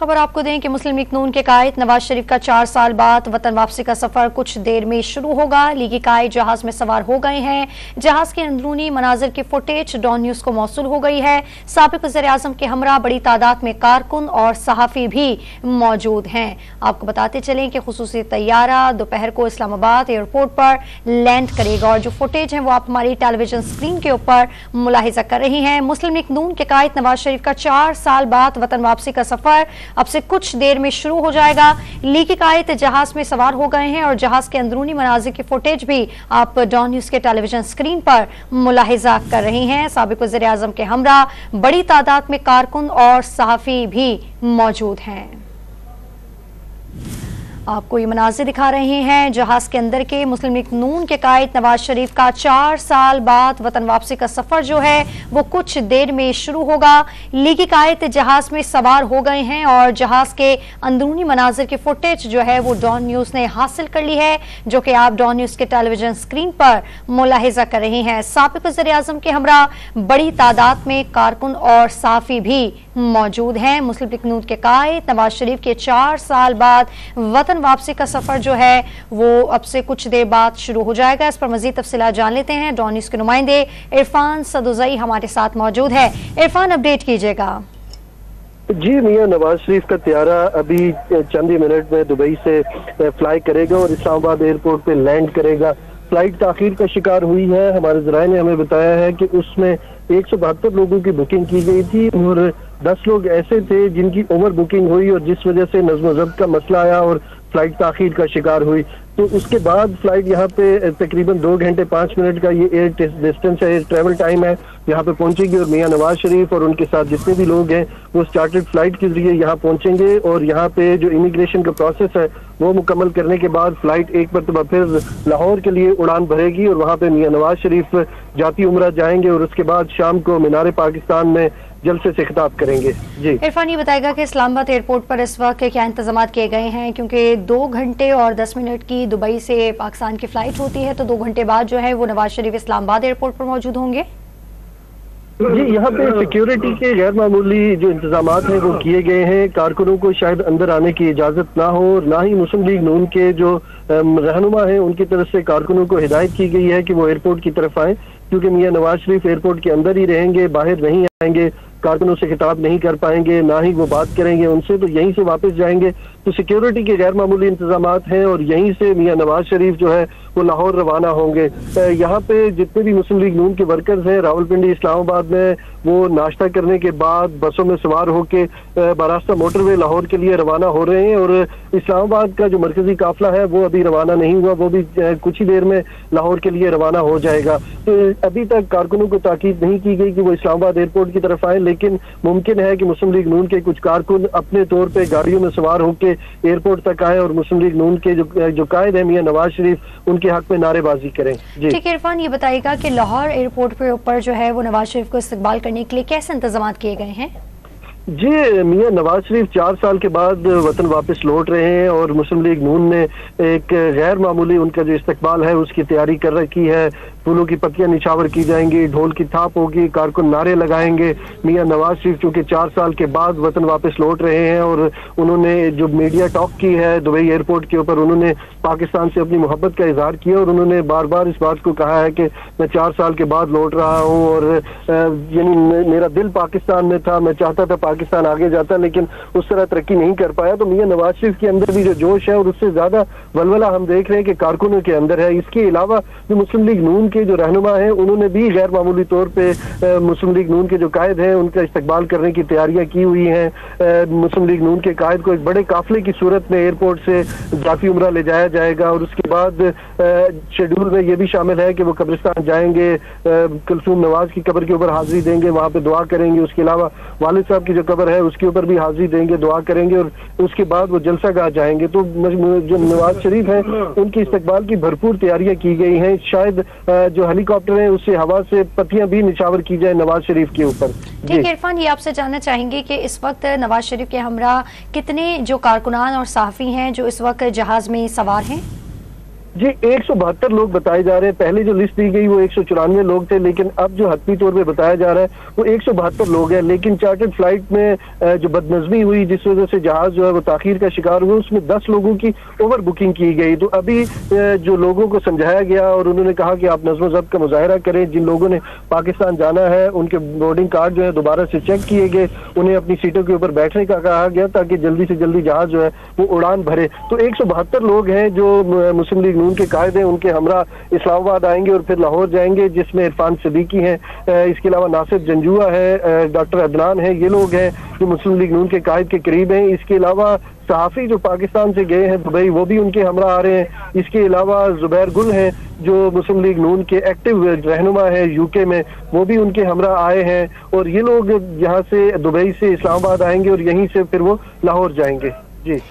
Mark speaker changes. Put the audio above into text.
Speaker 1: खबर आपको दें कि मुस्लिम लीग नून के कायद नवाज शरीफ का 4 साल बाद वतन वापसी का सफर कुछ देर में शुरू होगा। लीगी कायद जहाज में सवार हो गए हैं। जहाज के अंदरूनी मनाजिर की फुटेज डॉन न्यूज को मौसूल हो गई है। साबिक वज़ीर-ए-आज़म के हमरा बड़ी तादाद में कारकुन और सहाफ़ी भी मौजूद हैं। आपको बताते चलें कि खुसूसी तैयारा दोपहर को इस्लामाबाद एयरपोर्ट पर लैंड करेगा और जो फुटेज है वो आप हमारी टेलीविजन स्क्रीन के ऊपर मुलाहिजा कर रही हैं। मुस्लिम लीग नून के कायद नवाज शरीफ का 4 साल बाद वतन वापसी का सफर अब से कुछ देर में शुरू हो जाएगा। लीगी कायद जहाज में सवार हो गए हैं और जहाज के अंदरूनी मनाजिर की फुटेज भी आप डॉन न्यूज के टेलीविजन स्क्रीन पर मुलाहिजा कर रही हैं। साबिक वज़ीर-ए-आज़म के हमरा बड़ी तादाद में कारकुन और सहाफ़ी भी मौजूद हैं। आपको ये मनाज़िर दिखा रहे हैं जहाज के अंदर के। मुस्लिम लीग नून के कायद नवाज शरीफ का 4 साल बाद वतन वापसी का सफर जो है वो कुछ देर में शुरू होगा। लीगी कायद जहाज में सवार हो गए हैं और जहाज के अंदरूनी मनाजिर की फुटेज जो है वो डॉन न्यूज ने हासिल कर ली है, जो कि आप डॉन न्यूज के टेलीविजन स्क्रीन पर मुलाहिजा कर रहे हैं। साबिक वज़ीर-ए-आज़म के हमरा बड़ी तादाद में कारकुन और साफ़ी भी मौजूद हैं। मुस्लिम लीग नून के कायद नवाज शरीफ के 4 साल बाद वतन वापसी का सफर जो है वो अब से कुछ देर बाद शुरू हो जाएगा। इस पर मजीद तफसीलात जान लेते हैं। डॉन न्यूज के नुमाइंदे इरफान सदुजई हमारे साथ मौजूद है। इरफान, अपडेट कीजिएगा।
Speaker 2: जी मियां, नवाज शरीफ का त्यारा अभी चंद ही मिनट में दुबई से फ्लाई करेगा और इस्लामाबाद एयरपोर्ट पे लैंड करेगा। फ्लाइट ताखीर का शिकार हुई है। हमारे ज़राए ने हमें बताया है कि उसमें 172 लोगों की बुकिंग की गई थी और 10 लोग ऐसे थे जिनकी ओवर बुकिंग हुई और जिस वजह से नज़्म ज़ब्त का मसला आया और फ्लाइट ताखीर का शिकार हुई। तो उसके बाद फ्लाइट यहाँ पे तकरीबन 2 घंटे 5 मिनट का ये एयर डिस्टेंस है, एयर ट्रेवल टाइम है, यहाँ पे पहुंचेगी और मियां नवाज शरीफ और उनके साथ जितने भी लोग हैं वो चार्टर्ड फ्लाइट के जरिए यहाँ पहुंचेंगे और यहाँ पे जो इमिग्रेशन का प्रोसेस है वो मुकम्मल करने के बाद फ्लाइट एक मरतबा फिर लाहौर के लिए उड़ान भरेगी और वहाँ पे मियां नवाज शरीफ जाती उम्रा जाएंगे और उसके बाद शाम को मीनार पाकिस्तान में जलसे से खिताब करेंगे। जी
Speaker 1: इरफान, ये बताएगा कि इस्लामाबाद एयरपोर्ट पर इस वक्त क्या इंतजाम किए गए हैं, क्योंकि 2 घंटे और 10 मिनट की दुबई से पाकिस्तान की फ्लाइट होती है, तो 2 घंटे बाद जो है वो नवाज शरीफ इस्लामाबाद एयरपोर्ट पर मौजूद होंगे।
Speaker 2: जी, यहाँ पे सिक्योरिटी के गैर मामूली जो इंतजाम हैं वो किए गए हैं। कारकुनों को शायद अंदर आने की इजाजत ना हो और ना ही मुस्लिम लीग नून के जो रहनुमा हैं उनकी तरफ से कारकुनों को हिदायत की गई है कि वो एयरपोर्ट की तरफ आए, क्योंकि मियां नवाज शरीफ एयरपोर्ट के अंदर ही रहेंगे, बाहर नहीं आएंगे, कारकुनों से खिताब नहीं कर पाएंगे, ना ही वो बात करेंगे उनसे, तो यहीं से वापस जाएंगे। तो सिक्योरिटी के गैर मामूली इंतजाम हैं और यहीं से मियां नवाज शरीफ जो है वो लाहौर रवाना होंगे। यहाँ पे जितने भी मुस्लिम लीग नून के वर्कर्स हैं रावलपिंडी इस्लामाबाद में, वो नाश्ता करने के बाद बसों में सवार होके बरास्ता मोटरवे लाहौर के लिए रवाना हो रहे हैं और इस्लामाबाद का जो मरकजी काफिला है वो अभी रवाना नहीं हुआ, वो भी कुछ ही देर में लाहौर के लिए रवाना हो जाएगा। तो अभी तक कारकुनों को ताकीद नहीं की गई कि वो इस्लामाबाद एयरपोर्ट की तरफ आए, लेकिन मुमकिन है कि मुस्लिम लीग नून के कुछ कारकुन अपने तौर पर गाड़ियों में सवार होकर एयरपोर्ट तक आए और मुस्लिम लीग नून के जो कायद है मियां नवाज शरीफ उनके हक में नारेबाजी करें।
Speaker 1: ठीक है इरफान, ये बताइएगा कि लाहौर एयरपोर्ट के ऊपर जो है वो नवाज शरीफ को इस्तकबाल करने के लिए कैसे इंतजाम किए गए हैं?
Speaker 2: जी, मियां नवाज शरीफ 4 साल के बाद वतन वापस लौट रहे हैं और मुस्लिम लीग नून ने एक गैर मामूली उनका जो इस्तकबाल है उसकी तैयारी कर रखी है। फूलों की पत्तियां निछावर की जाएंगी, ढोल की थाप होगी, कारकुन नारे लगाएंगे। मियां नवाज शरीफ चूंकि 4 साल के बाद वतन वापस लौट रहे हैं और उन्होंने जो मीडिया टॉक की है दुबई एयरपोर्ट के ऊपर, उन्होंने पाकिस्तान से अपनी मोहब्बत का इजहार किया और उन्होंने बार बार इस बात को कहा है कि मैं 4 साल के बाद लौट रहा हूँ और यानी मेरा दिल पाकिस्तान में था, मैं चाहता था पाकिस्तान आगे जाता लेकिन उस तरह तरक्की नहीं कर पाया। तो मियां नवाज शरीफ के अंदर भी जो जोश है और उससे ज्यादा वलवला हम देख रहे हैं कि कारकुनों के अंदर है। इसके अलावा जो मुस्लिम लीग नून के जो रहनुमा हैं उन्होंने भी गैर मामूली तौर पे मुस्लिम लीग नून के जो कायद हैं उनका इस्तकबाल करने की तैयारियां की हुई हैं। मुस्लिम लीग नून के कायद को एक बड़े काफिले की सूरत में एयरपोर्ट से जाती उम्रा ले जाया जाएगा और उसके बाद शेड्यूल में ये भी शामिल है कि वो कब्रिस्तान जाएंगे, कुलसूम नवाज की कब्र के ऊपर हाजिरी देंगे, वहां पे दुआ करेंगे। उसके अलावा वालिद साहब की जो कब्र है उसके ऊपर भी हाजिरी देंगे, दुआ करेंगे और उसके बाद वो जलसागाह जाएंगे। तो जो नवाज शरीफ हैं उनकी इस्तकबाल की भरपूर तैयारियां की गई हैं। शायद जो हेलीकॉप्टर है उससे हवा से पत्तियां भी निछावर की जाए नवाज शरीफ के ऊपर।
Speaker 1: ठीक है इरफान, ये आपसे जानना चाहेंगे कि इस वक्त नवाज शरीफ के हमरा कितने जो कारकुनान और सहाफी हैं जो इस वक्त जहाज में सवार हैं?
Speaker 2: जी 172 लोग बताए जा रहे हैं। पहले जो लिस्ट दी गई वो 194 लोग थे, लेकिन अब जो हतमी तौर पे बताया जा रहा है वो 172 लोग हैं। लेकिन चार्टर्ड फ्लाइट में जो बदनज़मी हुई, जिस वजह से जहाज जो है वो ताखीर का शिकार हुआ, उसमें 10 लोगों की ओवर बुकिंग की गई। तो अभी जो लोगों को समझाया गया और उन्होंने कहा कि आप नज़्म ज़ब्त का मुजाहरा करें। जिन लोगों ने पाकिस्तान जाना है उनके बोर्डिंग कार्ड जो है दोबारा से चेक किए गए, उन्हें अपनी सीटों के ऊपर बैठने का कहा गया ताकि जल्दी से जल्दी जहाज जो है वो उड़ान भरे। तो 172 लोग हैं जो मुस्लिम लीग नून के कायद हैं, उनके हमरा इस्लामाबाद आएंगे और फिर लाहौर जाएंगे, जिसमें इरफान सिद्दीकी हैं, इसके अलावा नासिर जंजुआ है, डॉक्टर अदनान है। ये लोग हैं जो मुस्लिम लीग नून के कायद के करीब हैं। इसके अलावा सहाफ़ी जो पाकिस्तान से गए हैं दुबई, वो भी उनके हमरा आ रहे हैं। इसके अलावा जुबैर गुल हैं जो मुस्लिम लीग नून के एक्टिव रहनुमा है यूके में, वो भी उनके हमरा आए हैं। और ये लोग यहाँ से दुबई से इस्लामाबाद आएंगे और यहीं से फिर वो लाहौर जाएंगे। जी।